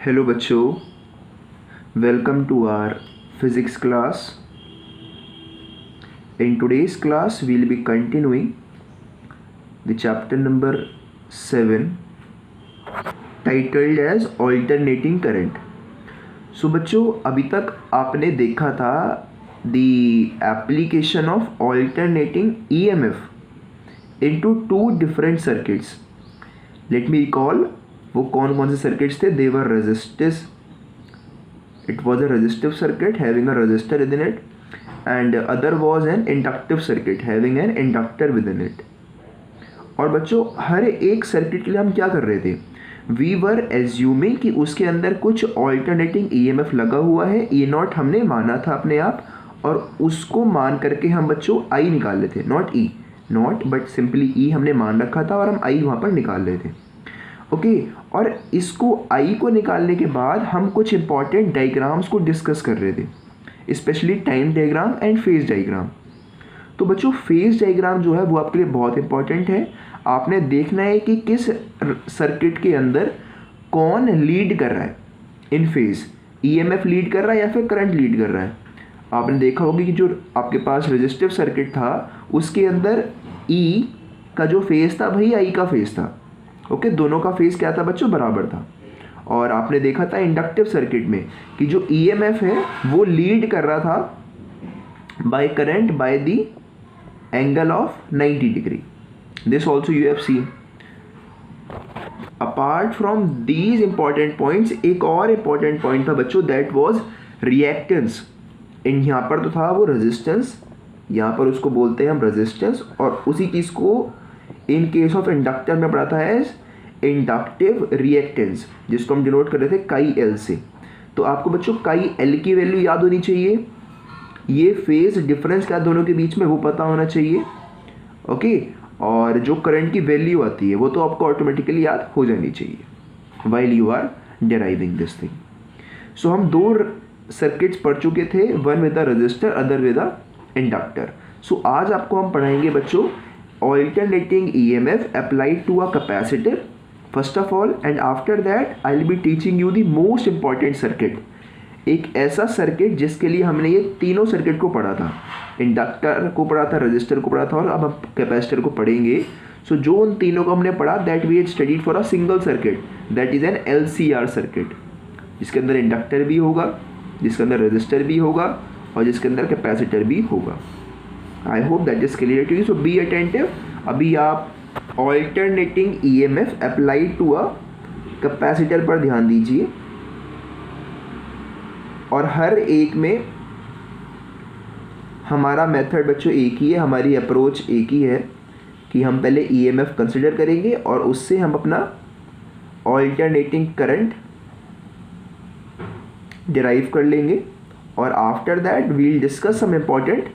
Hello बच्चों, welcome to our physics class. In today's class we will be continuing the chapter number 7 titled as alternating current. So बच्चों, अभी तक आपने देखा था the application of alternating EMF into two different circuits. Let me recall वो कौन कौन से सर्किट्स थे. They were resistors. It was a resistive circuit having a resistor within it, and other was an inductive circuit having an inductor within it. और बच्चों, हर एक circuit के लिए हम क्या कर रहे थे? We were assuming कि उसके अंदर कुछ alternating EMF लगा हुआ है. E नॉट हमने माना था अपने आप, और उसको मान करके हम बच्चों I निकाल लेते थे. Not E, not but simply E हमने मान रखा था और हम I वहाँ पर निकाल रहे थे. ओके और इसको आई को निकालने के बाद हम कुछ इंपॉर्टेंट डायग्राम्स को डिस्कस कर रहे थे, specially time diagram and phase diagram. तो बच्चों, फेज डायग्राम जो है वो आपके लिए बहुत इंपॉर्टेंट है. आपने देखना है कि किस सर्किट के अंदर कौन लीड कर रहा है इन फेज. ईएमएफ लीड कर रहा है या फिर करंट लीड कर रहा है. आपने देखा होगा कि जो आपके पास रेजिस्टिव सर्किट था उसके अंदर ई का जो फेज था वही आई का फेज था. ओके दोनों का फेज क्या था बच्चों? बराबर था. और आपने देखा था इंडक्टिव सर्किट में कि जो ईएमएफ है वो लीड कर रहा था by current by the angle of 90 degree. This also you have seen. Apart from these important points एक और इंपॉर्टेंट पॉइंट था बच्चों, दैट वाज रिएक्टेंस. इन यहाँ पर तो था वो रेजिस्टेंस, यहाँ पर उसको बोलते हैं हम रेजिस्टेंस, और उसी चीज़ को इन केस ऑफ इंडक्टर में पढ़ा था एज इंडक्टिव रिएक्टेंस, जिसको हम डिनोट कर रहे थे काई एल से. तो आपको बच्चों काई एल की वैल्यू याद होनी चाहिए, ये फेज डिफरेंस क्या दोनों के बीच में वो पता होना चाहिए. ओके और जो करंट की वैल्यू आती है वो तो आपको ऑटोमेटिकली याद हो जानी चाहिए while you are deriving this thing. So हम दो सर्किट्स पढ़ चुके थे, one with the resistor other with the inductor. So आज आपको हम पढ़ाएंगे बच्चों alternating EMF applied to a capacitor first of all, and after that I will be teaching you the most important circuit. एक ऐसा सर्किट जिसके लिए हमने ये तीनों सर्किट को पढ़ा था, इंडक्टर को पढ़ा था, रजिस्टर को पढ़ा था, और अब हम कैपेसिटर को पढ़ेंगे. सो जो उन तीनों को हमने पढ़ा that we had studied for a single circuit, that is an LCR circuit, जिसके अंदर इंडक्टर भी होगा, जिसके अंदर रजिस्टर भी होगा, और जिसके अंदर कैपेसिटर भी होगा. I hope that is clear to you. So be attentive. अभी आप alternating EMF applied to a capacitor पर ध्यान दीजिए, और हर एक में हमारा मेथड बच्चों एक ही है, हमारी अप्रोच एक ही है कि हम पहले EMF कंसिडर करेंगे और उससे हम अपना ऑल्टरनेटिंग करंट डिराइव कर लेंगे, और after that we will discuss some important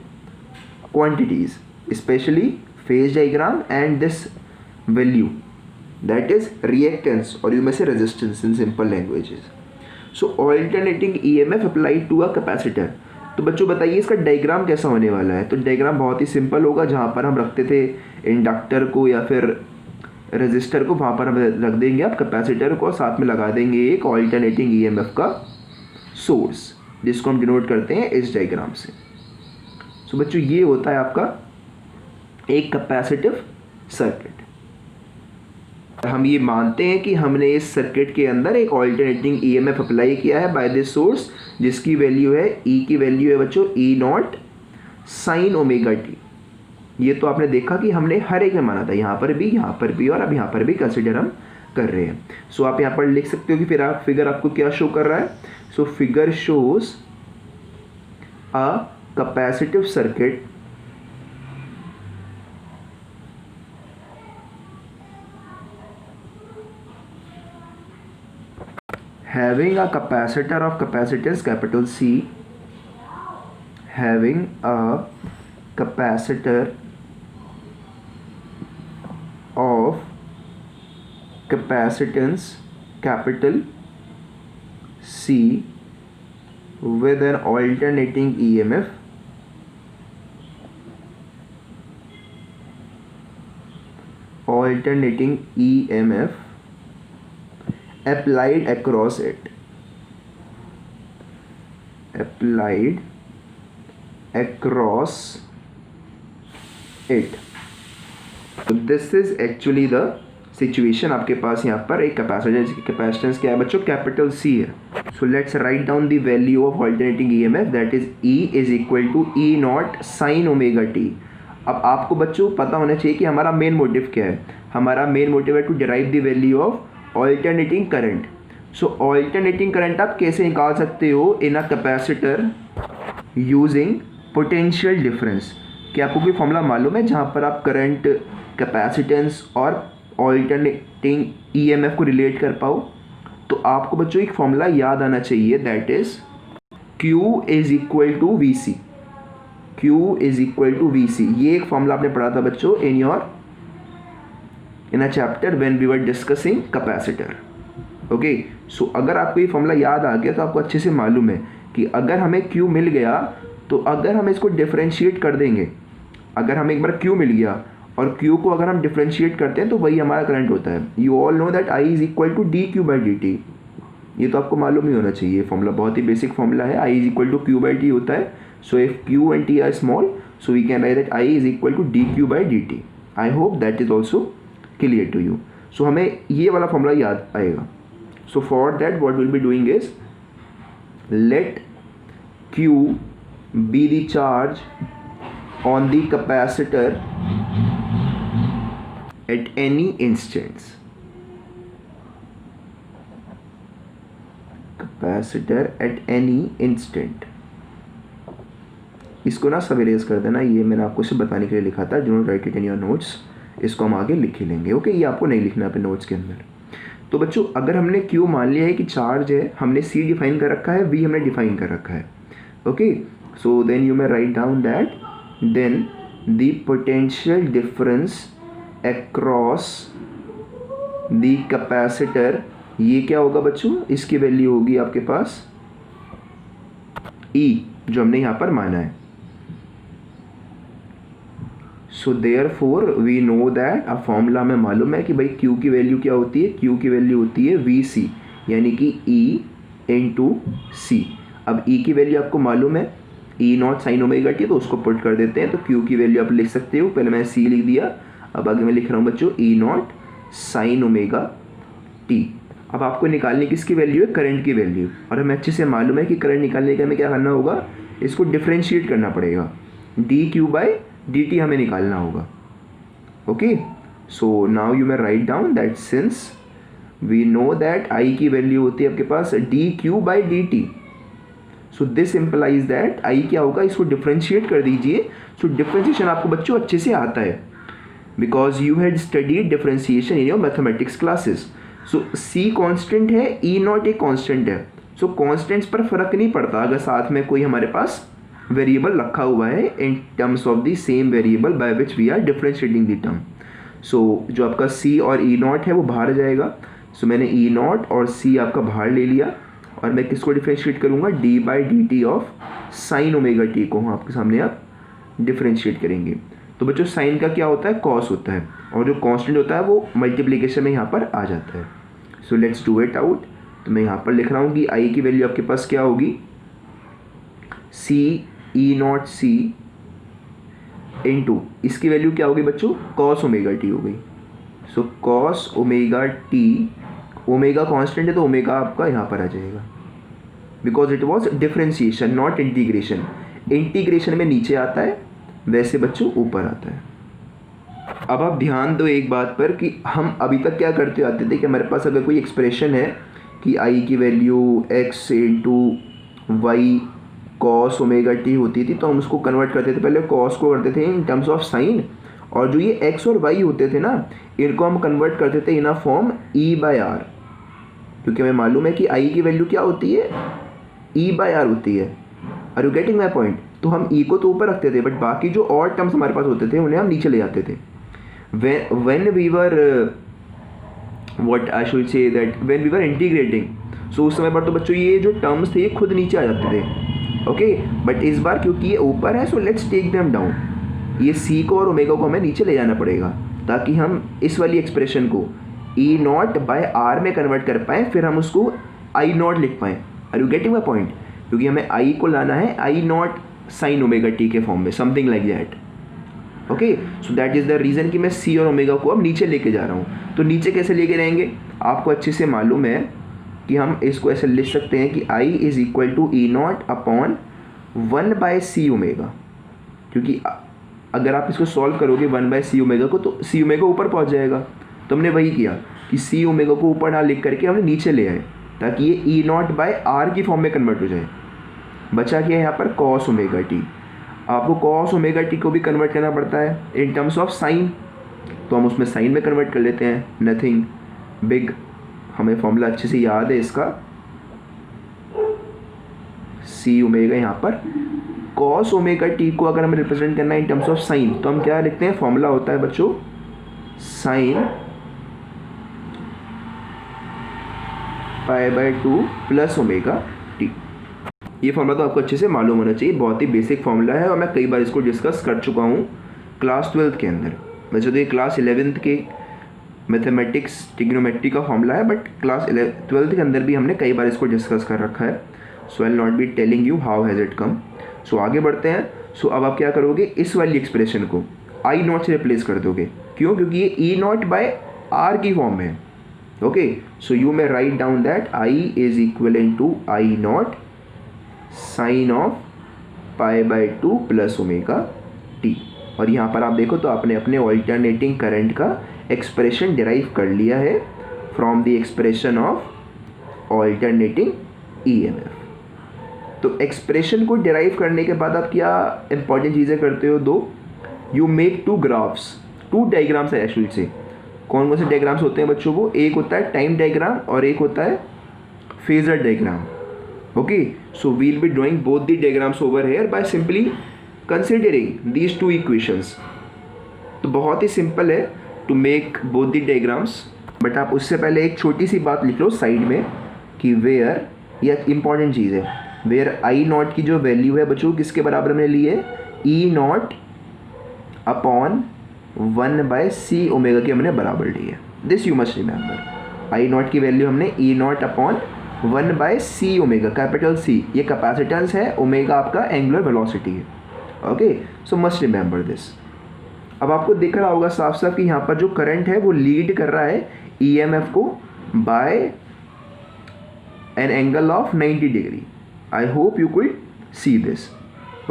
quantities, especially phase diagram and this value, that is reactance, or you may say resistance in simple languages. So alternating EMF applied to a capacitor. तो बच्चों बताइए इसका diagram कैसा होने वाला है. तो diagram बहुत ही सिंपल होगा. जहाँ पर हम रखते थे इंडक्टर को या फिर रेजिस्टर को, वहाँ पर हम रख देंगे आप कैपेसिटर को, और साथ में लगा देंगे एक ऑल्टरनेटिंग EMF का सोर्स, जिसको हम डिनोट करते हैं इस डायग्राम से. तो बच्चों ये होता है आपका एक कैपेसिटिव सर्किट. हम ये मानते हैं कि हमने इस सर्किट के अंदर एक ऑल्टरनेटिंग EMF अप्लाई किया है बाय दिस सोर्स, जिसकी वैल्यू है E की वैल्यू है बच्चों E naught sine omega T. ये तो आपने देखा कि हमने हर एक में माना था, यहाँ पर भी और अब यहाँ पर भी कंसिडर हम कर रहे हैं. सो आप यहाँ पर लिख सकते हो कि फिर आप फिगर आपको क्या शो कर रहा है. So figure shows a capacitive circuit having a capacitor of capacitance capital C, having a capacitor of capacitance capital C with an alternating EMF applied across it. applied across it. So this is actually the situation. आपके पास यहाँ पर एक capacitor, जिसकी capacitance क्या है बच्चों, capital C है. So let's write down the value of alternating EMF, that is E is equal to E naught sine omega t. अब आपको बच्चों पता होना चाहिए कि हमारा मेन मोटिव क्या है. हमारा मेन मोटिव है to derive the value of alternating current. So alternating current आप कैसे निकाल सकते हो in a capacitor using potential difference. क्या आपको कोई फॉर्मूला मालूम है जहाँ पर आप करंट, कैपेसिटेंस और ऑल्टरनेटिंग ईएमएफ को रिलेट कर पाओ? तो आपको बच्चों एक फॉर्मूला याद आना चाहिए, that is Q is equal to V C. Q is equal to V C. ये एक फॉर्मूला आपने पढ़ा था बच्चों in a chapter when we were discussing capacitor. Okay, so अगर आपको ये फॉर्मूला याद आ गया तो आपको अच्छे से मालूम है कि अगर हमें Q मिल गया तो अगर हम इसको डिफ्रेंशिएट कर देंगे, अगर हमें एक बार Q मिल गया और Q को अगर हम डिफ्रेंशिएट करते हैं तो वही हमारा करंट होता है. You all know that I is equal to D Q by D T. ये तो आपको मालूम ही होना चाहिए. फॉर्मूला बहुत ही बेसिक फॉर्मूला है. I is equal to Q by T होता है. So if Q and T are small, so we can write that I is equal to D Q by D T. I hope that is also clear to you. So हमें ये वाला formula याद आएगा. So for that what will be doing is let Q be the charge on the capacitor at any instance. Capacitor at any instant. इसको ना सब erase कर देना. ये मैंने आपको सिर्फ बताने के लिए लिखा था. Do not right it in your notes. इसको हम आगे लिख ही लेंगे. ओके, ये आपको नहीं लिखना अपने नोट्स के अंदर. तो बच्चों अगर हमने Q मान लिया है कि चार्ज है, हमने C डिफाइन कर रखा है, V हमने डिफाइन कर रखा है. Okay, so then you may write down that then the potential difference across the capacitor, ये क्या होगा बच्चों, इसकी वैल्यू होगी आपके पास E, जो हमने यहाँ पर माना है. so therefore we know that अब फॉर्मूला हमें मालूम है कि भाई Q की वैल्यू क्या होती है. Q की वैल्यू होती है VC, यानी कि E इंटू C. अब E की वैल्यू आपको मालूम है E naught sine omega T, तो उसको पुट कर देते हैं. तो Q की वैल्यू आप लिख सकते हो. पहले मैंने C लिख दिया, अब आगे मैं लिख रहा हूँ बच्चों E naught sine omega t. अब आपको निकालने की इसकी वैल्यू है करंट की वैल्यू, और हमें अच्छे से मालूम है कि करंट निकालने के हमें क्या करना होगा, इसको डिफ्रेंशिएट करना पड़ेगा. D Q by D T हमें निकालना होगा. Okay, so now you may write down that since we know that I की वैल्यू होती है आपके पास D Q by D T. So this implies that I क्या होगा, इसको डिफ्रेंशिएट कर दीजिए. सो डिफ्रेंशिएशन आपको बच्चों अच्छे से आता है, because you had studied differentiation in your mathematics classes. So C constant है, E नॉट एक कांस्टेंट है. सो कांस्टेंट्स पर फर्क नहीं पड़ता अगर साथ में कोई हमारे पास वेरिएबल रखा हुआ है in terms of the same variable by which we are differentiating the term. So जो आपका C और E नॉट है वो बाहर जाएगा. सो मैंने E नॉट और C आपका बाहर ले लिया, और मैं किसको डिफ्रेंशिएट करूँगा, D by D T of sine omega T को हम आपके सामने आप डिफ्रेंशिएट करेंगे. तो बच्चों साइन का क्या होता है, कॉस होता है, और जो कांस्टेंट होता है वो मल्टीप्लिकेशन में यहाँ पर आ जाता है. So let's do it out. तो मैं यहाँ पर लिख रहा हूँ कि I की वैल्यू आपके पास क्या होगी, C E not C into इसकी वैल्यू क्या होगी बच्चों, कॉस ओमेगा टी हो गई. So cos omega T, omega constant है तो ओमेगा आपका यहाँ पर आ जाएगा, because it was differentiation not integration. Integration में नीचे आता है, वैसे बच्चों ऊपर आता है. अब आप ध्यान दो एक बात पर कि हम अभी तक क्या करते आते थे कि हमारे पास अगर कोई एक्सप्रेशन है कि I की value x into y cos omega t होती थी, तो हम उसको कन्वर्ट करते थे. पहले कॉस को करते थे इन टर्म्स ऑफ साइन, और जो ये x और y होते थे ना, इनको हम कन्वर्ट करते थे in a form E by R, क्योंकि हमें मालूम है कि I की वैल्यू क्या होती है, E बाय आर होती है. Are you getting my point. तो हम E को तो ऊपर रखते थे, बट बाकी जो और टर्म्स हमारे पास होते थे उन्हें हम नीचे ले जाते थे. when we were what I should say that when we were integrating, so उस समय पर तो बच्चों ये जो टर्म्स थे ये खुद नीचे आ जाते थे. ओके, बट इस बार क्योंकि ये ऊपर है, so let's take them down. ये C को और ओमेगा को हमें नीचे ले जाना पड़ेगा, ताकि हम इस वाली एक्सप्रेशन को E नॉट बाय आर में कन्वर्ट कर पाएँ, फिर हम उसको I नॉट लिख पाएँ. Are you getting my point. क्योंकि हमें आई को लाना है I naught sine omega t के फॉर्म में, something like that. Okay, so that is the reason कि मैं सी और ओमेगा को अब नीचे लेके जा रहा हूँ। तो नीचे कैसे लेके रहेंगे, आपको अच्छे से मालूम है कि हम इसको ऐसे लिख सकते हैं कि I is equal to E naught upon 1/c omega, क्योंकि अगर आप इसको सॉल्व करोगे 1/c ओमेगा को तो सी ओमेगा ऊपर पहुँच जाएगा। तो हमने वही किया कि सी ओमेगा को ऊपर ना लिख करके हमने नीचे ले आए ताकि ये ई नॉट बाय आर की फॉर्म में कन्वर्ट हो जाए। बचा क्या है यहाँ पर, कॉस ओमेगा टी। आपको कॉस ओमेगा टी को भी कन्वर्ट करना पड़ता है इन टर्म्स ऑफ साइन, तो हम उसमें साइन में कन्वर्ट कर लेते हैं, नथिंग बिग। हमें फॉर्मूला अच्छे से याद है इसका, सी ओमेगा यहाँ पर कॉस ओमेगा टी को अगर हमें रिप्रेजेंट करना है इन टर्म्स ऑफ साइन तो हम क्या लिखते हैं, फॉर्मूला होता है बच्चों साइन π/2 प्लस ओमेगा टी। ये फॉर्मूला तो आपको अच्छे से मालूम होना चाहिए, बहुत ही बेसिक फॉर्मूला है और मैं कई बार इसको डिस्कस कर चुका हूँ क्लास 12th के अंदर। वैसे तो ये क्लास 11th के मैथमेटिक्स ट्रिग्नोमेट्री का फॉर्मूला है, बट क्लास 12th के अंदर भी हमने कई बार इसको डिस्कस कर रखा है। So I will not be telling you how has it come. So आगे बढ़ते हैं। सो अब आप क्या करोगे, इस वाली एक्सप्रेशन को आई नॉट से रिप्लेस कर दोगे। क्यों, क्योंकि ये ई नॉट बाय आर की फॉर्म में है। Okay, so you may write down that I is equal to I naught sine of π/2 plus omega T. और यहाँ पर आप देखो तो आपने अपने ऑल्टरनेटिंग करंट का एक्सप्रेशन डिराइव कर लिया है from the expression of alternating EMF. तो एक्सप्रेशन को डिराइव करने के बाद आप क्या इंपॉर्टेंट चीज़ें करते हो, दो, you make two graphs, two diagrams है एक्चुअली से। कौन कौन से डायग्राम्स होते हैं बच्चों को, एक होता है टाइम डायग्राम और एक होता है phasor diagram. Okay, so we'll be drawing both the diagrams over here by simply considering these two equations. तो बहुत ही सिंपल है to make both the diagrams, but आप उससे पहले एक छोटी सी बात लिख लो साइड में कि वेयर, यह इंपॉर्टेंट चीज़ है, वेयर आई नॉट की जो वैल्यू है बच्चों किसके बराबर में ली है, E naught upon 1/c omega की हमने बराबर ली है। This you must remember, I naught की वैल्यू हमने E naught upon 1/c omega, capital C ये कैपेसिटेंस है, ओमेगा आपका एंगुलर वेलोसिटी है। Okay, so must remember this. अब आपको दिख रहा होगा साफ साफ कि यहाँ पर जो करंट है वो लीड कर रहा है ईएमएफ को by an angle of 90 degree. I hope you could see this.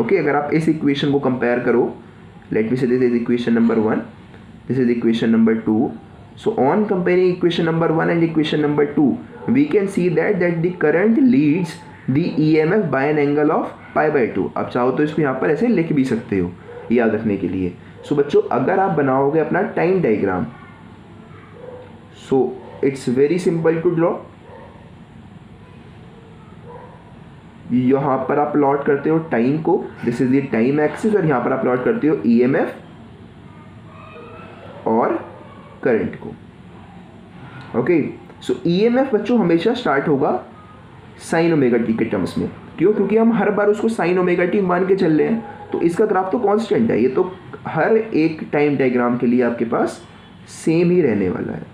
Okay, अगर आप इस इक्वेशन को कंपेयर करो, let me say this is equation number 1, this is equation number 2. So on comparing equation number 1 and equation number 2, we can see that the current leads the EMF by an angle of π/2. अब चाहो तो इसको यहाँ पर ऐसे लिख भी सकते हो याद रखने के लिए। सो बच्चों अगर आप बनाओगे अपना time diagram, so it's very simple to draw. यहाँ पर आप प्लॉट करते हो टाइम को, this is the time axis, और यहाँ पर आप प्लॉट करते हो ईएमएफ और करंट को। ओके, सो ईएमएफ बच्चों हमेशा स्टार्ट होगा साइन ओमेगा टी के टर्म्स में। क्यों, क्योंकि हम हर बार उसको साइन ओमेगा टी मान के चल रहे हैं, तो इसका ग्राफ तो कांस्टेंट है, ये तो हर एक टाइम डायग्राम के लिए आपके पास सेम ही रहने वाला है।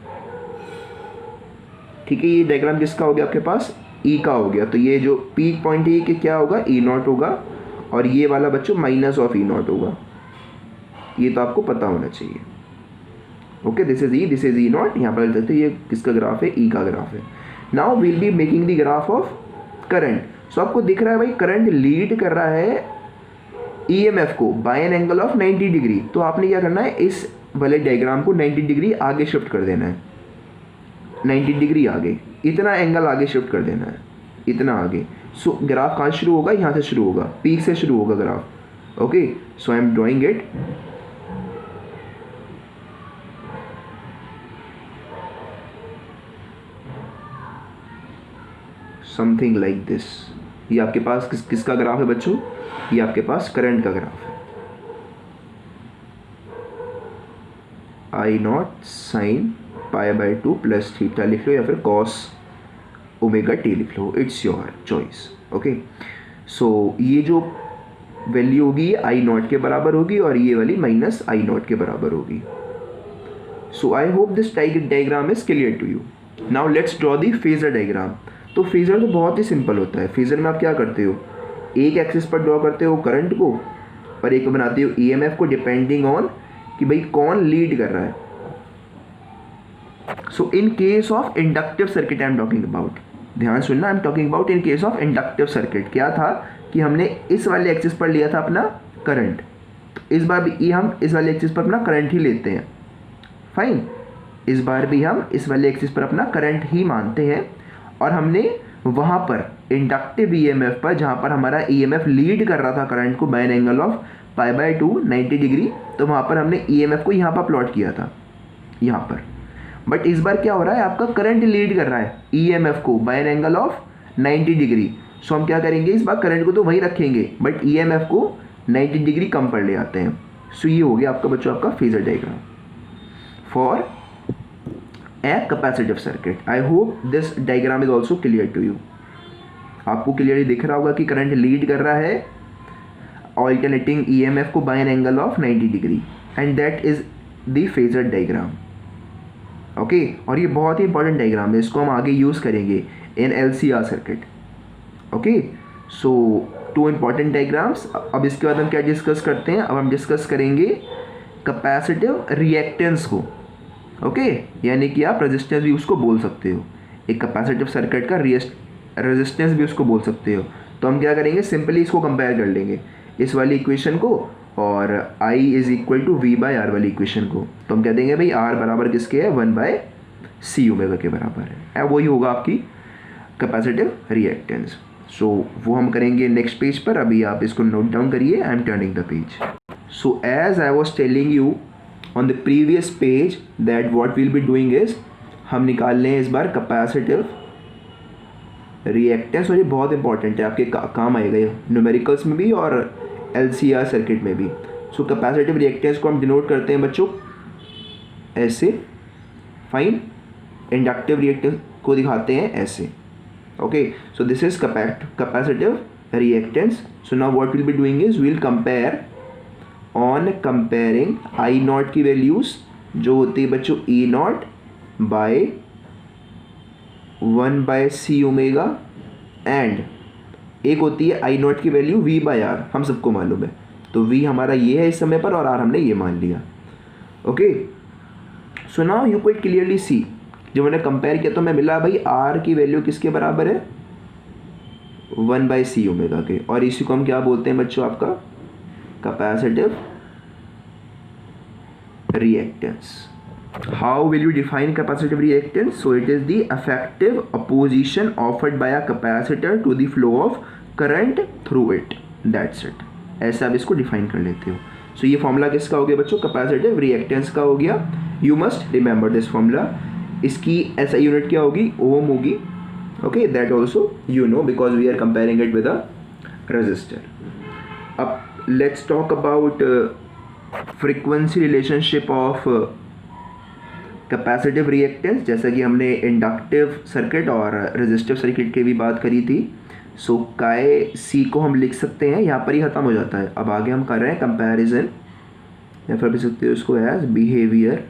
ठीक है, ये डायग्राम किसका हो गया आपके पास, ई का हो गया, तो ये जो पीक पॉइंट है कि क्या होगा, ई नॉट होगा, और ये वाला बच्चों माइनस ऑफ ई नॉट होगा। ये तो आपको पता होना चाहिए। Okay, this is E not, यहाँ पर देखते ये किसका ग्राफ है, ई का ग्राफ है। Now we'll be making the graph of current. So आपको दिख रहा है भाई करंट लीड कर रहा है ईएमएफ को by an angle of 90 degree. तो आपने क्या करना है, इस वाले डायग्राम को 90 डिग्री आगे शिफ्ट कर देना है, 90 डिग्री आगे, इतना एंगल आगे शिफ्ट कर देना है, इतना आगे। सो ग्राफ कहाँ शुरू होगा, यहाँ से शुरू होगा, पीक से शुरू होगा graph. Okay, so I am drawing it. Something like this. ये आपके पास किसका ग्राफ है बच्चों, ये आपके पास करंट का ग्राफ है। I naught sign π/2 plus theta लिख लो या फिर कॉस ओमेगा टी लिख लो, इट्स योर चॉइस। ओके, सो ये जो वैल्यू होगी ये आई नॉट के बराबर होगी और ये वाली माइनस आई नॉट के बराबर होगी। So I hope this diagram is clear to you. Now let's draw the phasor diagram. तो फेजर तो बहुत ही सिंपल होता है। फेजर में आप क्या करते हो, एक एक्सिस पर ड्रॉ करते हो करंट को और एक बनाते हो ईएमएफ को, डिपेंडिंग ऑन कि भाई कौन लीड कर रहा है। So in case of inductive circuit I am talking about, ध्यान सुनना, I am talking about in case of inductive circuit क्या था कि हमने इस वाले एक्सिस पर लिया था अपना करंट, तो इस बार भी हम इस वाले एक्सिस पर अपना करंट ही लेते हैं। फाइन, इस बार भी हम इस वाले एक्सिस पर अपना करंट ही मानते हैं और हमने वहाँ पर इंडक्टिव ईएमएफ पर, जहाँ पर हमारा ईएमएफ लीड कर रहा था करंट को by an angle of π/2 90 degree, तो वहाँ पर हमने ईएमएफ को यहाँ पर प्लॉट किया था यहाँ पर। बट इस बार क्या हो रहा है, आपका करंट लीड कर रहा है ईएमएफ को by an angle of 90 degree. So हम क्या करेंगे, इस बार करंट को तो वही रखेंगे बट ईएमएफ को 90 डिग्री कम कर ले आते हैं। सो ये हो गया आपका बच्चों आपका phasor diagram for a capacitive circuit. I hope this diagram is also clear to you. आपको क्लियरली दिख रहा होगा कि करंट लीड कर रहा है ऑल्टरनेटिंग ईएमएफ को by an angle of 90 degree and that is the phasor diagram. Okay, और ये बहुत ही इंपॉर्टेंट डायग्राम है, इसको हम आगे यूज़ करेंगे इन एलसीआर सर्किट। ओके, सो 2 इंपॉर्टेंट डायग्राम्स। अब इसके बाद हम क्या डिस्कस करते हैं, अब हम डिस्कस करेंगे कैपेसिटिव रिएक्टेंस को। ओके, यानी कि आप रेजिस्टेंस भी उसको बोल सकते हो, एक कैपेसिटिव सर्किट का रेजिस्टेंस भी उसको बोल सकते हो। तो हम क्या करेंगे, सिंपली इसको कंपेयर कर लेंगे, इस वाली इक्वेशन को और I is equal to V/R वाली इक्वेशन को। तो हम कह देंगे भाई R बराबर किसके है, 1/C ओमेगा के बराबर है, वही होगा आपकी कैपेसिटिव रिएक्टेंस। सो वो हम करेंगे नेक्स्ट पेज पर, अभी आप इसको नोट डाउन करिए, I am turning the page. So as I was telling you on the previous page that what will be doing is, हम निकाल लें इस बार कैपेसिटिव रिएक्टेंस, और ये बहुत इंपॉर्टेंट है, आपके काम आएगा ये न्यूमेरिकल्स में भी और एलसीआर सर्किट में भी। सो कैपेसिटिव रिएक्टेंस को हम डिनोट करते हैं बच्चों ऐसे, फाइन। इंडक्टिव रिएक्टेंस को दिखाते हैं ऐसे। Okay, so this is capacitive reactance. So now what will be doing is we'll compare, on comparing I naught की वैल्यूज जो होती है बच्चों E0 bye 1/C omega, and एक होती है I0 की वैल्यू V/R, हम सबको मालूम है। तो V हमारा ये है इस समय पर और R हमने ये मान लिया। Okay, so now you quit clearly see, जब मैंने कंपेयर किया तो मैं मिला भाई R की वैल्यू किसके बराबर है, 1/C ओमेगा के, और इसी को हम क्या बोलते हैं बच्चों, आपका capacitive reactance. How will you define capacitive reactance? So it is the effective opposition offered by a capacitor to the flow of current through it. That's it. ऐसे आप इसको डिफाइन कर लेते हो। सो ये फॉर्मूला किसका हो गया बच्चों, कैपेसिटिव रिएक्टेंस का हो गया। You must remember this formula. इसकी ऐसा यूनिट क्या होगी, ओम होगी। Okay, that also you know because we are comparing it with a resistor. अब let's talk about frequency relationship of capacitive reactance, जैसा कि हमने इंडक्टिव सर्किट और रेजिस्टिव सर्किट की भी बात करी थी। सो काय सी को हम लिख सकते हैं, यहाँ पर ही ख़त्म हो जाता है। अब आगे हम कर रहे हैं कंपैरिजन, या फिर लिख सकते हो इसको as behaviour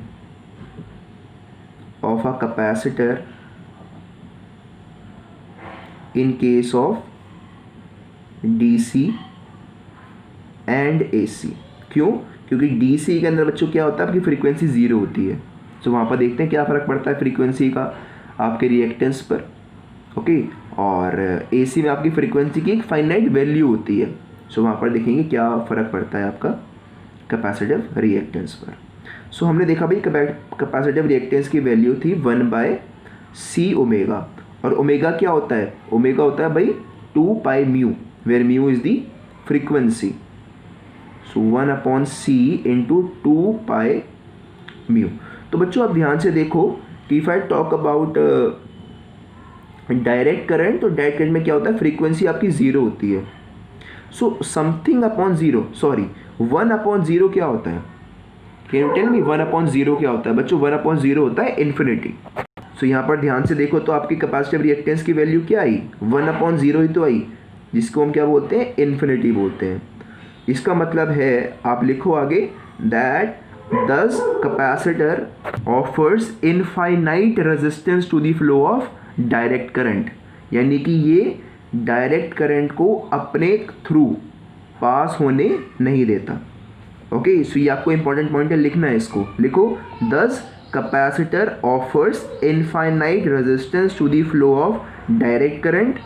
of a capacitor in case of DC and AC. क्यों, क्योंकि डीसी के अंदर बच्चों क्या होता है, आपकी फ्रीक्वेंसी 0 होती है। तो वहाँ पर देखते हैं क्या फ़र्क पड़ता है फ्रीक्वेंसी का आपके रिएक्टेंस पर। ओके, और एसी में आपकी फ्रीक्वेंसी की एक फाइनाइट वैल्यू होती है। सो वहाँ पर देखेंगे क्या फ़र्क पड़ता है आपका कैपेसिटिव रिएक्टेंस पर। सो हमने देखा भाई कैपेसिटिव रिएक्टेंस की वैल्यू थी 1/C ओमेगा, और ओमेगा क्या होता है, ओमेगा होता है भाई 2π mu, where mu is the frequency. So 1/C into 2π mu. तो बच्चों आप ध्यान से देखो कि if I talk about direct current, तो डायरेक्ट करंट में क्या होता है, फ्रीक्वेंसी आपकी 0 होती है। सो समथिंग अपॉन 0, सॉरी 1/0 क्या होता है, कैन यू टेल मी 1/0 क्या होता है बच्चों, 1/0 होता है इन्फिनिटी। सो यहाँ पर ध्यान से देखो तो आपकी कैपेसिटिव रिएक्टेंस की वैल्यू क्या आई, 1/0 ही तो आई, जिसको हम क्या बोलते हैं, इन्फिनिटी बोलते हैं। इसका मतलब है आप लिखो आगे that thus capacitor offers infinite resistance to the flow of direct current। यानी कि ये डायरेक्ट करंट को अपने थ्रू पास होने नहीं देता। ओके, सो ये आपको इंपॉर्टेंट पॉइंट है, लिखना है इसको, लिखो। Thus capacitor offers infinite resistance to the flow of direct current,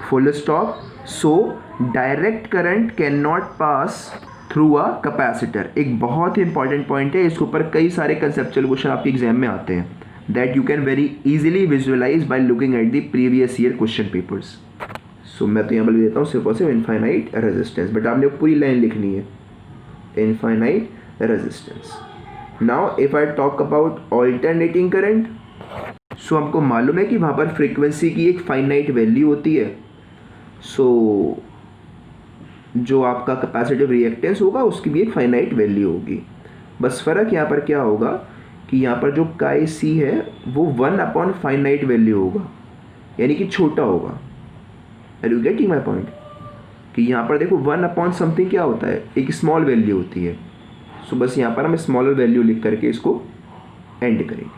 full stop. So direct current can not pass through a capacitor. एक बहुत ही इंपॉर्टेंट पॉइंट है, इसके ऊपर कई सारे कंसेप्चुअल क्वेश्चन आपके एग्जाम में आते हैं, that you can very easily visualise by looking at the previous year question papers. So मैं तो यहाँ पर लिख देता हूँ सिर्फ और सिर्फ इनफाइनाइट रेजिस्टेंस, बट आपने पूरी लाइन लिखनी है, infinite resistance. Now if I talk about alternating current, so हमको मालूम है कि वहाँ पर फ्रीक्वेंसी की एक फाइनाइट वैल्यू होती है। सो जो आपका कैपेसिटिव रिएक्टेंस होगा उसकी भी एक फाइनाइट वैल्यू होगी। बस फ़र्क यहाँ पर क्या होगा कि यहाँ पर जो काई सी है वो 1 अपॉन फाइनाइट वैल्यू होगा, यानी कि छोटा होगा। Are you getting my point? कि यहाँ पर देखो 1 अपॉन समथिंग क्या होता है, एक स्मॉल वैल्यू होती है। सो बस यहाँ पर हम स्मॉलर वैल्यू लिख करके इसको एंड करेंगे।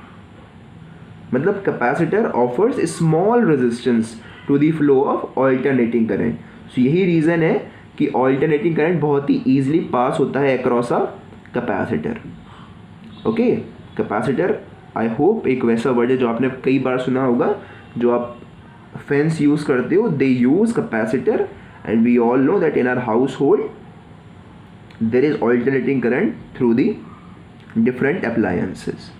मतलब capacitor offers small resistance to the flow of alternating current. So यही रीज़न है कि ऑल्टरनेटिंग करंट बहुत ही ईजिली पास होता है across a capacitor. Okay, capacitor I hope एक वैसा वर्ड है जो आपने कई बार सुना होगा, जो आप फैंस यूज़ करते हो, they use capacitor, and we all know that in our household there is alternating current through the different appliances.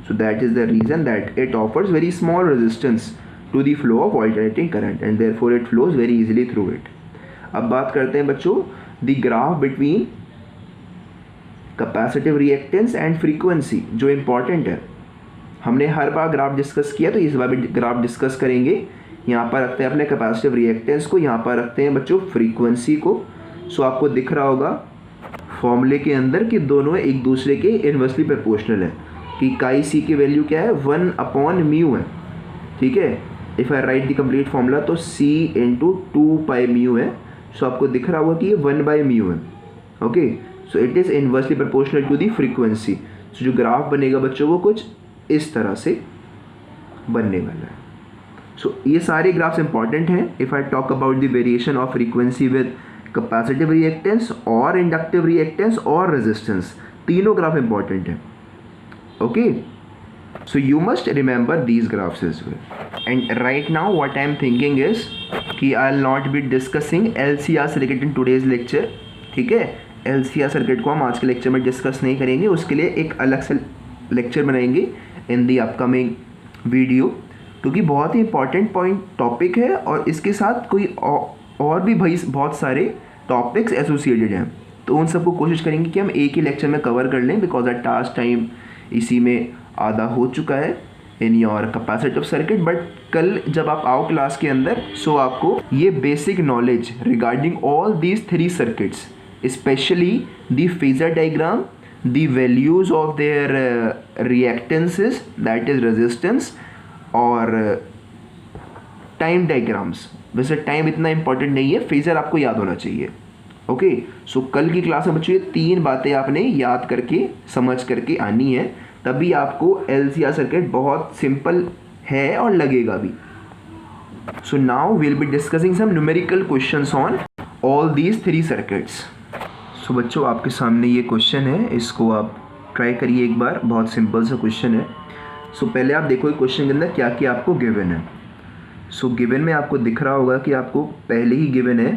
So that is the reason that it offers very small resistance to the flow of alternating current and therefore it flows very easily through it. अब बात करते हैं बच्चों the graph between capacitive reactance and frequency, जो important है। हमने हर bar graph discuss किया, तो इस बार भी ग्राफ डिस्कस करेंगे। यहाँ पर रखते हैं अपने कैपेसिटिव रिएक्टेंस को, यहाँ पर रखते हैं बच्चों फ्रीक्वेंसी को। सो आपको दिख रहा होगा फॉर्मूले के अंदर कि दोनों एक दूसरे के इन्वर्सली प्रोपोर्शनल है, कि काई सी की वैल्यू क्या है 1 अपॉन म्यू है। ठीक है, if I write the complete formula तो c इंटू 2 पाई म्यू है। सो आपको दिख रहा होगा कि ये 1 बाई म्यू है। Okay, so it is inversely proportional to the frequency. So जो ग्राफ बनेगा बच्चों वो कुछ इस तरह से बनने वाला है। सो ये सारे ग्राफ्स इंपॉर्टेंट हैं। If I talk about the variation of frequency with capacitive reactance और इंडक्टिव रिएक्टेंस और रेजिस्टेंस, तीनों ग्राफ इंपॉर्टेंट है। Okay, so you must remember these graphs as well. And right now what I am thinking is कि I will not be discussing LCR circuit in today's lecture. ठीक है, LCR circuit को हम आज के lecture में discuss नहीं करेंगे, उसके लिए एक अलग से लेक्चर बनाएंगे इन दी अपकमिंग वीडियो, क्योंकि बहुत ही इंपॉर्टेंट पॉइंट टॉपिक है और इसके साथ कोई और भी भाई बहुत सारे टॉपिक्स एसोसिएटेड हैं। तो उन सबको कोशिश करेंगे कि हम एक ही लेक्चर में कवर कर लें, बिकॉज दैट टास्क टाइम इसी में आधा हो चुका है in your capacitive circuit. But कल जब आप आओ क्लास के अंदर, सो आपको ये basic knowledge regarding all these 3 circuits, specially the phasor diagram, the values of their reactances, that is resistance, और टाइम डायग्राम्स। वैसे टाइम इतना इंपॉर्टेंट नहीं है, फेजर आपको याद होना चाहिए। ओके, सो कल की क्लास में बच्चों ये 3 बातें आपने याद करके समझ करके आनी है, तभी आपको LCR सर्किट बहुत सिंपल है और लगेगा भी। So now we will be discussing some numerical questions on all these 3 circuits. So बच्चों आपके सामने ये क्वेश्चन है, इसको आप ट्राई करिए एक बार, बहुत सिंपल सा क्वेश्चन है। सो पहले आप देखो क्वेश्चन के अंदर क्या क्या आपको गिवन है। सो गिवन में आपको दिख रहा होगा कि आपको पहले ही गिवन है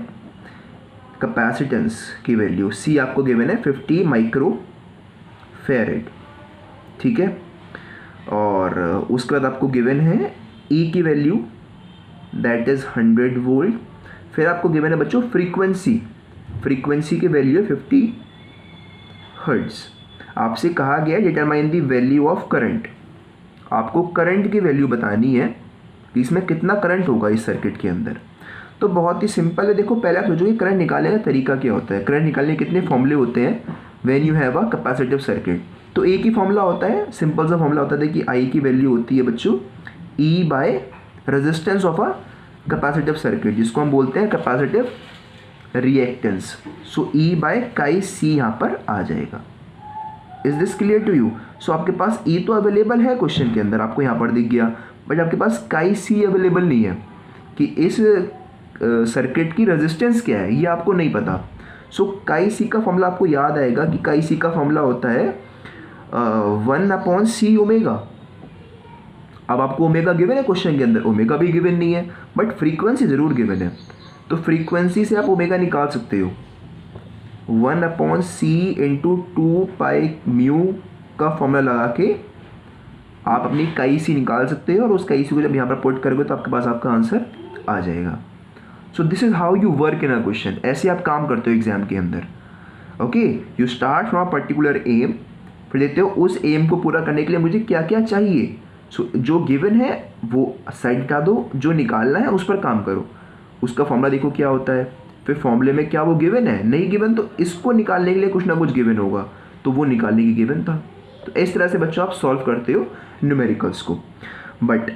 कैपेसिटेंस की वैल्यू, C आपको गिवन है 50 माइक्रो फेरेड। ठीक है, और उसके बाद आपको गिवन है E की वैल्यू, दैट इज़ 100 वोल्ट। फिर आपको गिवन है बच्चों फ्रीक्वेंसी की वैल्यू 50 हर्ट्ज़। आपसे कहा गया determine the value of current, आपको करंट की वैल्यू बतानी है कि इसमें कितना करंट होगा इस सर्किट के अंदर। तो बहुत ही सिंपल है। देखो पहले आप सोचोगे करंट निकालने का तरीका क्या होता है। करंट निकालने के कितने फॉर्मूले होते हैं when you have a capacitive circuit. तो एक ही फॉर्मूला होता है, सिंपल सा फॉर्मूला होता है कि I की वैल्यू होती है बच्चों E by resistance of a capacitive circuit, जिसको हम बोलते हैं capacitive reactance. So E by chi C यहाँ पर आ जाएगा। Is this clear to you? So आपके पास E तो अवेलेबल है क्वेश्चन के अंदर, आपको यहाँ पर दिख गया, बट आपके पास काई सी अवेलेबल नहीं है कि इस सर्किट की रेजिस्टेंस क्या है, ये आपको नहीं पता। सो काई सी का फॉर्मूला आपको याद आएगा कि काई सी का फॉर्मूला होता है 1/c ओमेगा। अब आपको ओमेगा गिवन है क्वेश्चन के अंदर, ओमेगा भी गिवन नहीं है बट फ्रीक्वेंसी ज़रूर गिवन है, तो फ्रीक्वेंसी से आप ओमेगा निकाल सकते हो। 1/c इंटू 2πμ का फॉर्मूला लगा के आप अपनी काई सी निकाल सकते हो, और उस काई सी को जब यहाँ पर पुट करोगे तो आपके पास आपका आंसर आ जाएगा। So this is how you work in a question, ऐसे आप काम करते हो एग्जाम के अंदर। Okay, you start from a particular aim, फिर देखते हो उस एम को पूरा करने के लिए मुझे क्या क्या चाहिए। सो जो गिवन है वो साइड हटा दो, जो निकालना है उस पर काम करो। उसका फॉर्मूला देखो क्या होता है, फिर फॉर्मूले में क्या वो गिवन है, नहीं गिवन तो इसको निकालने के लिए कुछ ना कुछ गिवन होगा, तो वो निकालने की गिवन था। तो इस तरह से बच्चों आप सॉल्व करते हो न्यूमेरिकल्स को। बट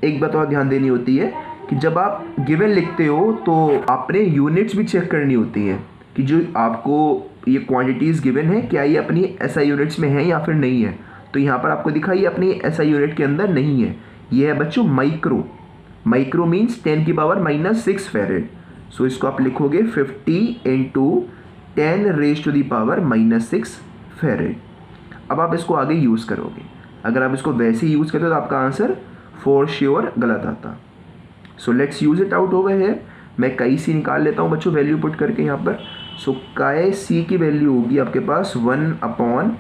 एक बात और ध्यान देनी होती है कि जब आप गिवन लिखते हो तो आपने यूनिट्स भी चेक करनी होती हैं कि जो आपको ये क्वांटिटीज़ गिवन है क्या ये अपनी एसआई यूनिट्स में है या फिर नहीं है। तो यहाँ पर आपको दिखा ये अपनी एसआई यूनिट के अंदर नहीं है, ये है बच्चों micro. Micro means 10⁻⁻6 farad. So इसको आप लिखोगे 50 × 10⁻⁻6 फैरेड। अब आप इसको आगे यूज़ करोगे, अगर आप इसको वैसे यूज़ करते हो तो आपका आंसर फॉर श्योर गलत आता। So let's use it out over here. मैं काई सी निकाल लेता हूँ बच्चों वैल्यू पुट करके यहाँ पर। सो काई सी की वैल्यू होगी आपके पास 1/50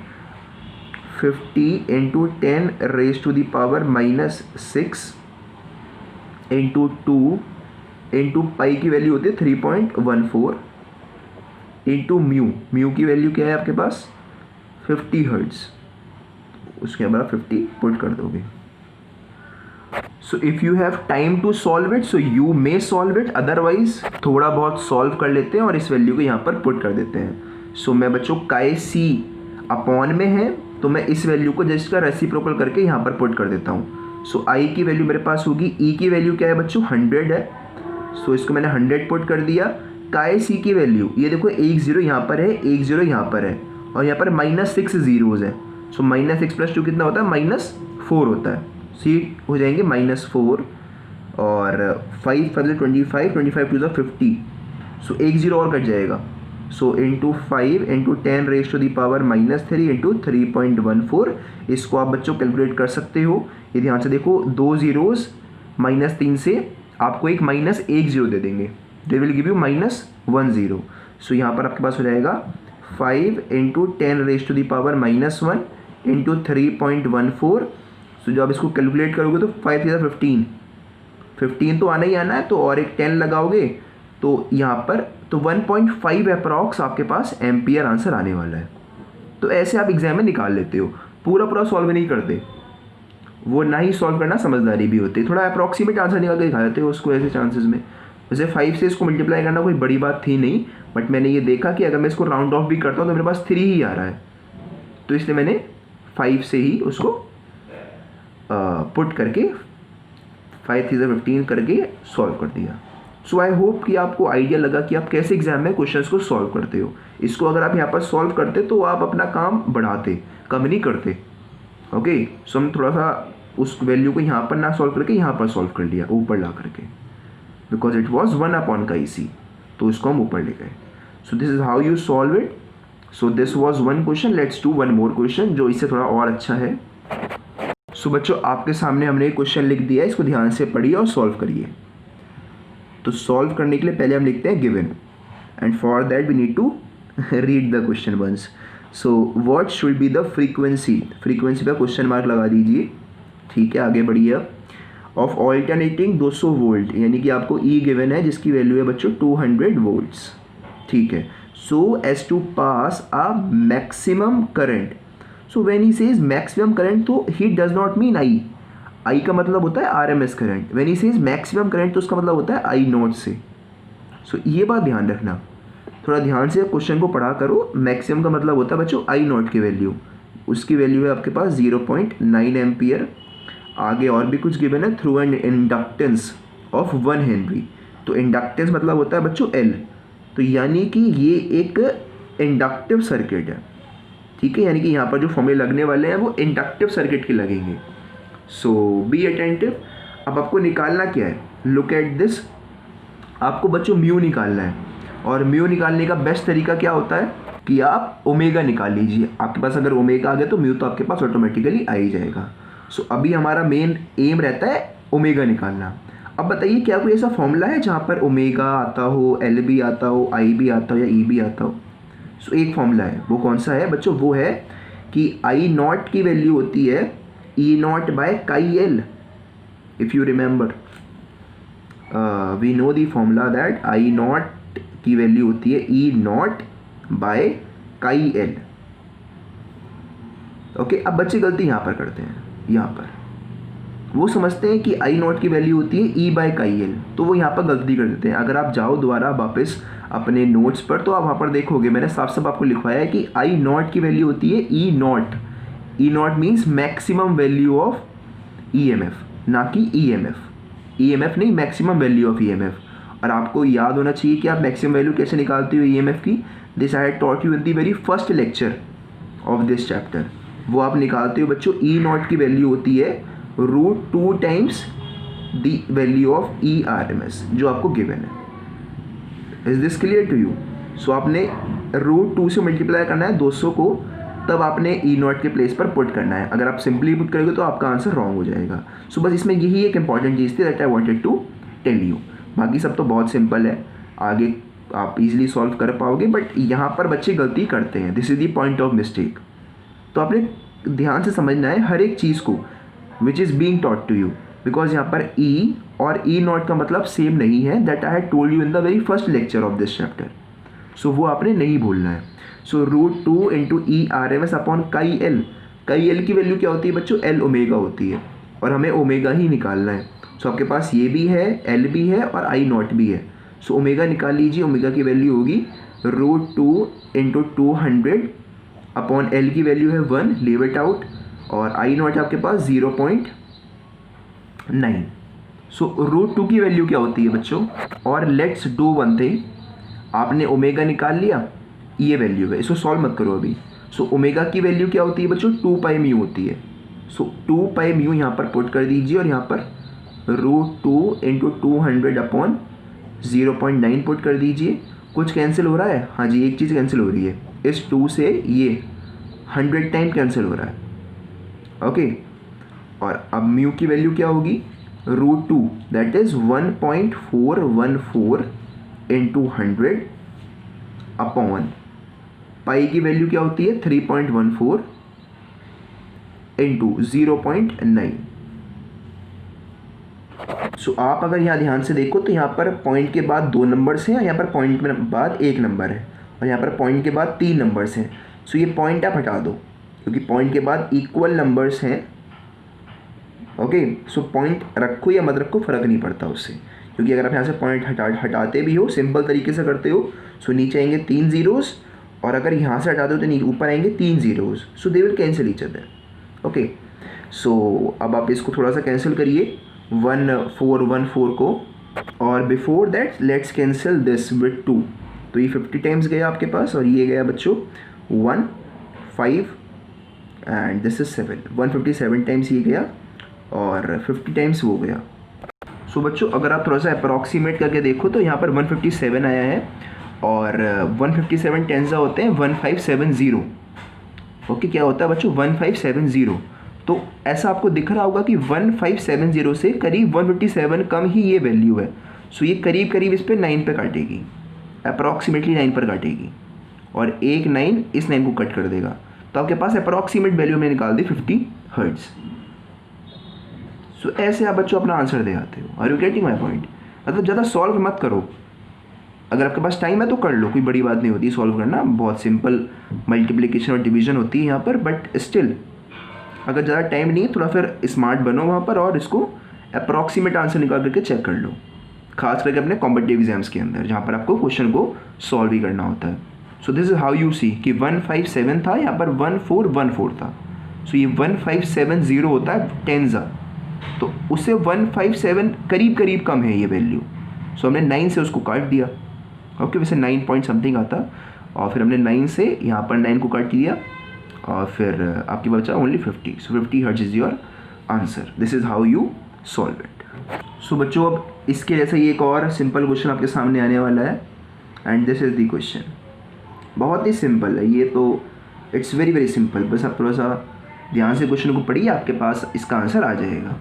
× 10⁻⁻6 इंटू 2 इंटू पाई की वैल्यू होती है 3.14 इंटू म्यू। म्यू की वैल्यू क्या है आपके पास 50 हर्ट्ज़, उसके बाद 50 पुट कर दोगे। So if you have time to solve it so you may solve it, otherwise थोड़ा बहुत सॉल्व कर लेते हैं और इस वैल्यू को यहाँ पर पुट कर देते हैं। सो मैं बच्चों काई सी अपॉन में है तो मैं इस वैल्यू को जस्ट का रेसिप्रोकल करके यहाँ पर पुट कर देता हूँ। सो आई की वैल्यू मेरे पास होगी, ई की वैल्यू क्या है बच्चों 100 है, सो इसको मैंने 100 पुट कर दिया। काई सी की वैल्यू ये देखो 1 0 यहाँ पर है, 1 0 यहाँ पर है, और यहाँ पर -6 जीरोज़ है। सो -6 + 2 कितना होता है -4 होता है। सी हो जाएंगे -4 और 5 5 25 25 2 50। सो 1 0 और कट जाएगा। So into 5 × 10⁻³ into 3.14। इसको आप बच्चों कैलकुलेट कर सकते हो। ये ध्यान से देखो, 2 ज़ीरोज़ -3 से आपको एक -1 0 दे देंगे, दे विल गिव यू -1 0। सो यहाँ पर आपके पास हो जाएगा 5 × 10⁻⁻1 इंटू 3.14। सो जब इसको कैलकुलेट करोगे तो 5 × 15 तो आना ही आना है, तो और एक 10 लगाओगे तो यहाँ पर तो 1.5 अप्रॉक्स आपके पास एम्पियर आंसर आने वाला है। तो ऐसे आप एग्जाम में निकाल लेते हो, पूरा सॉल्व नहीं करते, वो ना ही सॉल्व करना समझदारी भी होती है, थोड़ा अप्रॉक्सीमेट आंसर निकाल के दिखा देते हो उसको ऐसे चांसेस में। वैसे 5 से इसको मल्टीप्लाई करना कोई बड़ी बात थी नहीं, बट मैंने ये देखा कि अगर मैं इसको राउंड ऑफ भी करता हूँ तो मेरे पास 3 ही आ रहा है, तो इसलिए मैंने 5 से ही उसको पुट करके 5 3 15 करके सॉल्व कर दिया। सो आई होप कि आपको आइडिया लगा कि आप कैसे एग्जाम में क्वेश्चंस को सॉल्व करते हो। इसको अगर आप यहाँ पर सॉल्व करते तो आप अपना काम बढ़ाते, कम नहीं करते। ओके, सो हम थोड़ा सा उस वैल्यू को यहाँ पर ना सॉल्व करके यहाँ पर सॉल्व कर लिया ऊपर ला करके, बिकॉज इट वॉज 1/काई, तो इसको हम ऊपर ले गए। सो this is how you solve it. So this was one question, let's do one more question जो इससे थोड़ा और अच्छा है। सो बच्चों आपके सामने हमने एक क्वेश्चन लिख दिया है, इसको ध्यान से पढ़िए और सॉल्व करिए। तो सॉल्व करने के लिए पहले हम लिखते हैं given, and for that we need to read the question once. So what should be the frequency, frequency पर क्वेश्चन मार्क लगा दीजिए। ठीक है, आगे बढ़िए। ऑफ ऑल्टरनेटिंग 200 वोल्ट, यानी कि आपको ई गिवन है जिसकी वैल्यू है बच्चों 200 वोल्ट्स। ठीक है, so as to pass a maximum current. So when he says maximum current तो he does not mean I, I का मतलब होता है RMS current. When he says maximum current तो उसका मतलब होता है आई नॉट से। सो ये बात ध्यान रखना, थोड़ा ध्यान से क्वेश्चन को पढ़ा करो। मैक्सिमम का मतलब होता है बच्चों आई नॉट की वैल्यू, उसकी वैल्यू है आपके पास 0.9 एम्पियर। आगे और भी कुछ गिवन है, through and inductance of 1 Henry. तो इंडक्टेंस मतलब होता है बच्चों एल, तो यानी कि ये एक इंडक्टिव सर्किट है। ठीक है, यानी कि यहाँ पर जो फॉर्मूले लगने वाले हैं वो इंडक्टिव सर्किट के लगेंगे। सो बी अटेंटिव। अब आपको निकालना क्या है, लुक एट दिस, आपको बच्चों म्यू निकालना है। और म्यू निकालने का बेस्ट तरीका क्या होता है कि आप ओमेगा निकाल लीजिए। आपके पास अगर ओमेगा आ गया तो म्यू तो आपके पास ऑटोमेटिकली आ ही जाएगा। सो अभी हमारा मेन एम रहता है ओमेगा निकालना। अब बताइए क्या कोई ऐसा फॉर्मूला है जहाँ पर ओमेगा आता हो, एल भी आता हो, आई भी आता हो या ई भी आता हो? सो एक फॉर्मूला है, वो कौन सा है बच्चों? वो है कि आई नॉट की वैल्यू होती है E naught by chi L. If you remember we know the formula that I naught की वैल्यू होती है E naught by chi L. Okay, अब बच्चे गलती यहाँ पर करते हैं। यहाँ पर वो समझते हैं कि आई नॉट की वैल्यू होती है ई बाय काई एल, तो वो यहाँ पर गलती कर देते हैं। अगर आप जाओ दोबारा वापस अपने नोट्स पर तो आप वहाँ पर देखोगे मैंने साफ साफ आपको लिखवाया है कि आई नॉट की वैल्यू होती है E naught. E naught means maximum value of E M F, ना कि E M F. E M F नहीं, maximum value of E M F. और आपको याद होना चाहिए कि आप मैक्सिमम वैल्यू कैसे निकालते हो ई एम एफ की। This I had taught you in the very first lecture of this chapter. वो आप निकालते हो बच्चों, ई नॉट की वैल्यू होती है √2 times the value of E R M S जो आपको गिवन है। Is this clear to you? So आपने √2 से मल्टीप्लाई करना है 200 को, तब आपने ई नॉट के प्लेस पर पुट करना है। अगर आप सिंपली पुट करोगे तो आपका आंसर रॉन्ग हो जाएगा। सो बस इसमें यही एक इंपॉर्टेंट चीज़ थी that I wanted to tell you. बाकी सब तो बहुत सिंपल है, आगे आप इजीली सॉल्व कर पाओगे, बट यहाँ पर बच्चे गलती करते हैं। This is the point of mistake. तो आपने ध्यान से समझना है हर एक चीज़ को which is being taught to you, because यहाँ पर ई और ई नॉट का मतलब सेम नहीं है। That I had told you in the very first lecture of this chapter. So वो आपने नहीं भूलना है। So √2 into E R M S upon chi L. Chi L की वैल्यू क्या होती है बच्चों? एल ओमेगा होती है, और हमें ओमेगा ही निकालना है। सो आपके पास ये भी है, एल भी है और आई नॉट भी है। सो ओमेगा निकाल लीजिए। ओमेगा की वैल्यू होगी √2 इंटू 200 अपॉन एल की वैल्यू है 1, लीव इट आउट, और आई नॉट आपके पास 0.9। सो √2 की वैल्यू क्या होती है बच्चों? और लेट्स डू वन थिंग, आपने ओमेगा निकाल लिया, ये वैल्यू है, इसको सॉल्व मत करो अभी। सो ओमेगा की वैल्यू क्या होती है बच्चों? 2 पाई म्यू होती है। सो 2 पाई म्यू यहाँ पर पुट कर दीजिए, और यहाँ पर √2 इंटू 200 अपॉन 0.9 पुट कर दीजिए। कुछ कैंसिल हो रहा है? हाँ जी, एक चीज़ कैंसिल हो रही है, इस 2 से ये 100 टाइम कैंसिल हो रहा है। ओके, और अब म्यू की वैल्यू क्या होगी? √2 that is 1.414 into 100 upon pi की वैल्यू क्या होती है? 3.14 इंटू 0.9। सो आप अगर यहाँ ध्यान से देखो तो यहाँ पर पॉइंट के बाद 2 नंबर्स हैं, यहाँ पर पॉइंट के बाद 1 नंबर है, और यहाँ पर पॉइंट के बाद 3 नंबर्स हैं। सो ये पॉइंट आप हटा दो, क्योंकि पॉइंट के बाद इक्वल नंबर्स हैं। ओके, सो पॉइंट रखो या मत रखो फ़र्क नहीं पड़ता उससे, क्योंकि अगर आप यहाँ से पॉइंट हटाते भी हो, सिंपल तरीके से करते हो, सो नीचे आएंगे 3 ज़ीरोज़, और अगर यहाँ से हटाते हो तो नीचे ऊपर आएंगे 3 zeros. So they will cancel each other. Okay, so अब आप इसको थोड़ा सा कैंसिल करिए 1414 को, और before that let's cancel this with 2। तो ये 50 टाइम्स गया आपके पास, और ये गया बच्चों 1, 5 एंड दिस इज 7। 157 टाइम्स ये गया, और 50 टाइम्स वो गया। सो बच्चों अगर आप थोड़ा सा अप्रॉक्सीमेट करके देखो तो यहाँ पर 157 आया है, और 157 टेंजा होते हैं 1570। ओके, क्या होता है बच्चों? 1570। तो ऐसा आपको दिख रहा होगा कि 1570 से करीब 157 कम ही ये वैल्यू है। सो ये करीब करीब इस पर 9 पे काटेगी, अप्रॉक्सीमेटली 9 पर काटेगी, और एक 9 इस 9 को कट कर देगा। तो आपके पास अप्रॉक्सीमेट वैल्यू में निकाल दी 50 हर्ट्ज। सो ऐसे आप बच्चों अपना आंसर दे आते हो। Are you getting my point? मतलब ज़्यादा सॉल्व मत करो, अगर आपके पास टाइम है तो कर लो, कोई बड़ी बात नहीं होती सॉल्व करना, बहुत सिंपल मल्टीप्लिकेशन और डिवीजन होती है यहाँ पर। बट स्टिल अगर ज़्यादा टाइम नहीं है, थोड़ा फिर स्मार्ट बनो वहाँ पर, और इसको अप्रॉक्सीमेट आंसर निकाल करके चेक कर लो, खास करके अपने कॉम्पिटिटिव एग्जाम्स के अंदर जहाँ पर आपको क्वेश्चन को सॉल्व ही करना होता है। So this is how you see कि 157 था, यहाँ पर 1414 था। सो ये 1570 होता है टेंजा, तो उससे 157 करीब करीब कम है ये वैल्यू। सो हमने 9 से उसको काट दिया। ओके, वैसे 9 पॉइंट समथिंग आता, और फिर हमने 9 से यहाँ पर 9 को काट दिया, और फिर आपके बचा only 50। So 50 hertz is your answer. This is how you solve it. So बच्चों अब इसके जैसा ही एक और सिंपल क्वेश्चन आपके सामने आने वाला है and this is the question. बहुत ही सिंपल है ये तो, इट्स वेरी वेरी सिंपल। बस आप थोड़ा सा ध्यान से क्वेश्चन को पढ़िए, आपके पास इसका आंसर आ जाएगा।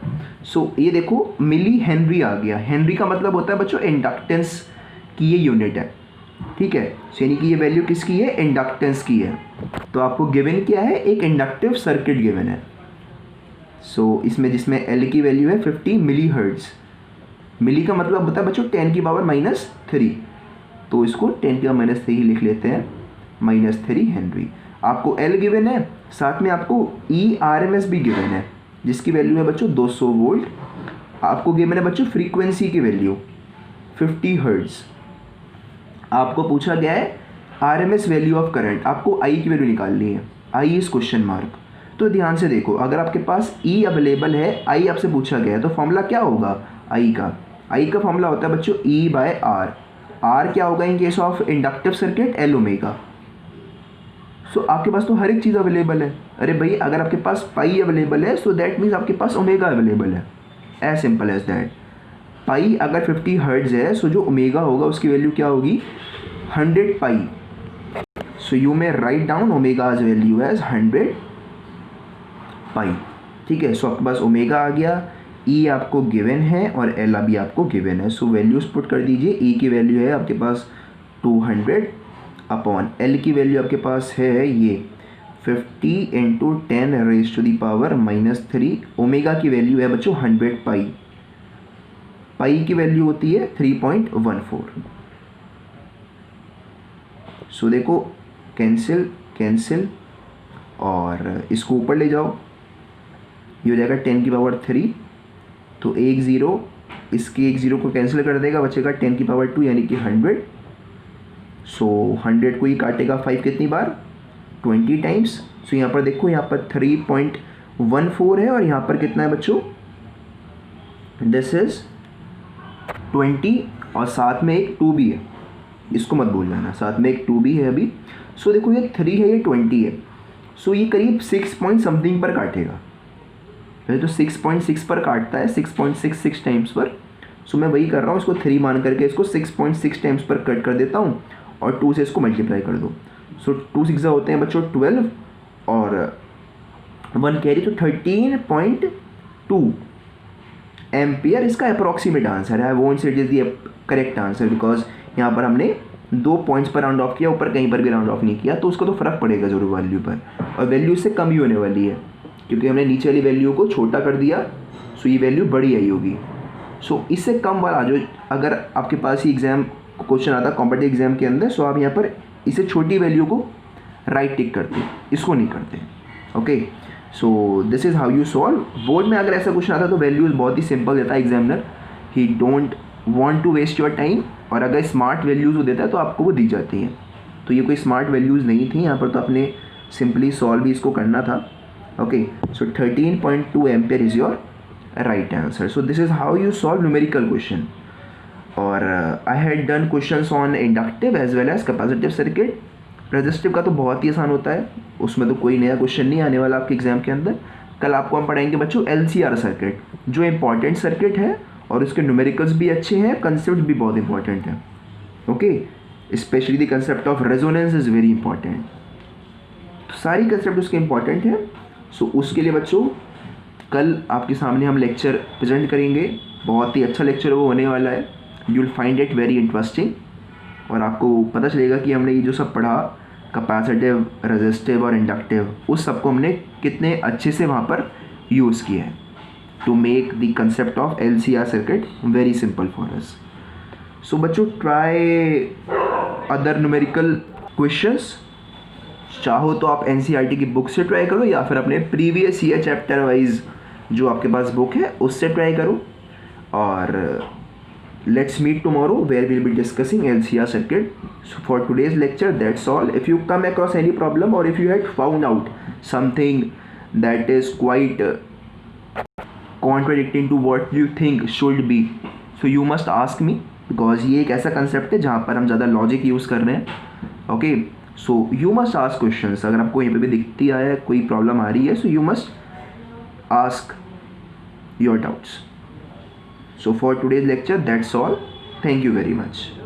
सो ये देखो मिली हेनरी आ गया। हेनरी का मतलब होता है बच्चों इंडक्टेंस की ये यूनिट है, ठीक है। यानी कि ये वैल्यू किसकी है, इंडक्टेंस की है। तो आपको गिवन क्या है, एक इंडक्टिव सर्किट गिवन है। सो इसमें जिसमें एल की वैल्यू है 50 मिली हर्ट्ज। मिली का मतलब होता है बच्चों 10 की पावर -3, तो इसको 10 की पावर -3 ही लिख लेते हैं, -3 हेनरी। आपको एल गिवन है, साथ में आपको ERMS भी गिवन है जिसकी वैल्यू है बच्चों 200 वोल्ट। आपको गिवन है बच्चों फ्रीक्वेंसी की वैल्यू 50 हर्ट्ज। आपको पूछा गया है RMS वैल्यू ऑफ करंट, आपको I की वैल्यू निकालनी है। I is question mark. तो ध्यान से देखो, अगर आपके पास E अवेलेबल है, I आपसे पूछा गया है, तो फॉर्मूला क्या होगा I का फॉर्मूला होता है बच्चों E/R। R क्या होगा in case of inductive circuit, L omega. So आपके पास तो हर एक चीज़ अवेलेबल है। अरे भाई अगर आपके पास पाई अवेलेबल है सो दैट मीन्स आपके पास ओमेगा अवेलेबल है, एज सिंपल एज दैट। पाई अगर 50 हर्ट्ज है सो जो ओमेगा होगा उसकी वैल्यू क्या होगी, 100 pi. So you may write down omega's value as 100 pi, ठीक है। सो आपके पास ओमेगा आ गया, ई आपको गिवन है और एल अभी आपको गिवन है। सो वैल्यूज पुट कर दीजिए। ई की वैल्यू है आपके पास 200 अपॉन एल की वैल्यू आपके पास है ये 50 × 10⁻⁻3। ओमेगा की वैल्यू है बच्चों 100 पाई। पाई की वैल्यू होती है 3.14। सो देखो कैंसिल कैंसिल और इसको ऊपर ले जाओ, ये हो जाएगा 10 की पावर 3, तो एक ज़ीरो इसके एक ज़ीरो को कैंसिल कर देगा, बचेगा 10 की पावर 2 यानी कि 100। सो 100 को ही काटेगा 5 कितनी बार, 20 टाइम्स। सो यहाँ पर देखो, यहाँ पर 3.14 है और यहाँ पर कितना है बच्चों, दिस इज 20 और साथ में एक 2 भी है, इसको मत भूल जाना, साथ में एक 2 भी है अभी। सो देखो ये 3 है, ये 20 है। सो ये करीब 6 पॉइंट समथिंग पर काटेगा। पहले तो 6.6 पर काटता है, 6.66 टाइम्स पर। सो मैं वही कर रहा हूँ, इसको 3 मान करके इसको 6.6 टाइम्स पर कट कर देता हूँ और 2 से इसको मल्टीप्लाई कर दो। सो 2 6 होते हैं बच्चों 12 और 1 कैरी, तो 13.2 एम्पियर इसका अप्रॉक्सीमेट आंसर है। I won't say it is the correct answer because यहाँ पर हमने 2 पॉइंट्स पर राउंड ऑफ किया, ऊपर कहीं पर भी राउंड ऑफ नहीं किया, तो उसका तो फ़र्क पड़ेगा जरूर वैल्यू पर, और वैल्यू इससे कम ही होने वाली है क्योंकि हमने नीचे वाली वैल्यू को छोटा कर दिया। सो ये वैल्यू बड़ी आई होगी। सो इससे कम वाला जो अगर आपके पास ही एग्जाम क्वेश्चन आता कॉम्पिटिटिव एग्जाम के अंदर, सो आप यहाँ पर इसे छोटी वैल्यू को राइट टिक करते, इसको नहीं करते। Okay, so this is how you solve. Board में अगर ऐसा क्वेश्चन आता है तो वैल्यूज बहुत ही सिंपल देता है examiner, he don't want to waste your time, और अगर स्मार्ट वैल्यूज़ वो देता है तो आपको वो दी जाती हैं। तो ये कोई स्मार्ट वैल्यूज़ नहीं थी यहाँ पर, तो आपने सिंपली सॉल्व भी इसको करना था। Okay, so 13.2 ampere is your right answer. So this is how you solve numerical question. और I had done questions on inductive as well as capacitive circuit. Resistive का तो बहुत ही आसान होता है, उसमें तो कोई नया क्वेश्चन नहीं आने वाला आपके एग्जाम के अंदर। कल आपको हम पढ़ाएंगे बच्चों LCR सर्किट, जो इंपॉर्टेंट सर्किट है और उसके न्यूमेरिकल्स भी अच्छे हैं, कंसेप्ट भी बहुत इंपॉर्टेंट है। Okay, specially the concept of resonance is very important. तो सारी कंसेप्ट उसके इंपॉर्टेंट है। सो उसके लिए बच्चों कल आपके सामने हम लेक्चर प्रेजेंट करेंगे, बहुत ही अच्छा लेक्चर वो होने वाला है। You will find it very interesting, और आपको पता चलेगा कि हमने ये जो सब पढ़ा कैपेसिटिव, रेजिस्टिव और इंडक्टिव, उस सब को हमने कितने अच्छे से वहाँ पर यूज़ किया है to make the concept of LCR circuit very simple for us. So बच्चों ट्राई अदर न्यूमेरिकल क्वेश्चंस। चाहो तो आप NCERT की बुक से ट्राई करो या फिर अपने प्रीवियस ईयर चैप्टर वाइज जो आपके पास बुक है उससे ट्राई करो। और let's meet tomorrow where we'll be discussing LCR circuit. So for today's lecture that's all. If you come across any problem or if you had found out something that is quite contradicting to what you think should be, so you must ask me, because ये एक ऐसा concept है जहाँ पर हम ज़्यादा logic use कर रहे हैं। Okay, so you must ask questions. अगर आपको यहाँ पे भी दिखती है कोई प्रॉब्लम आ रही है, so you must ask your doubts. So for today's lecture, that's all. Thank you very much.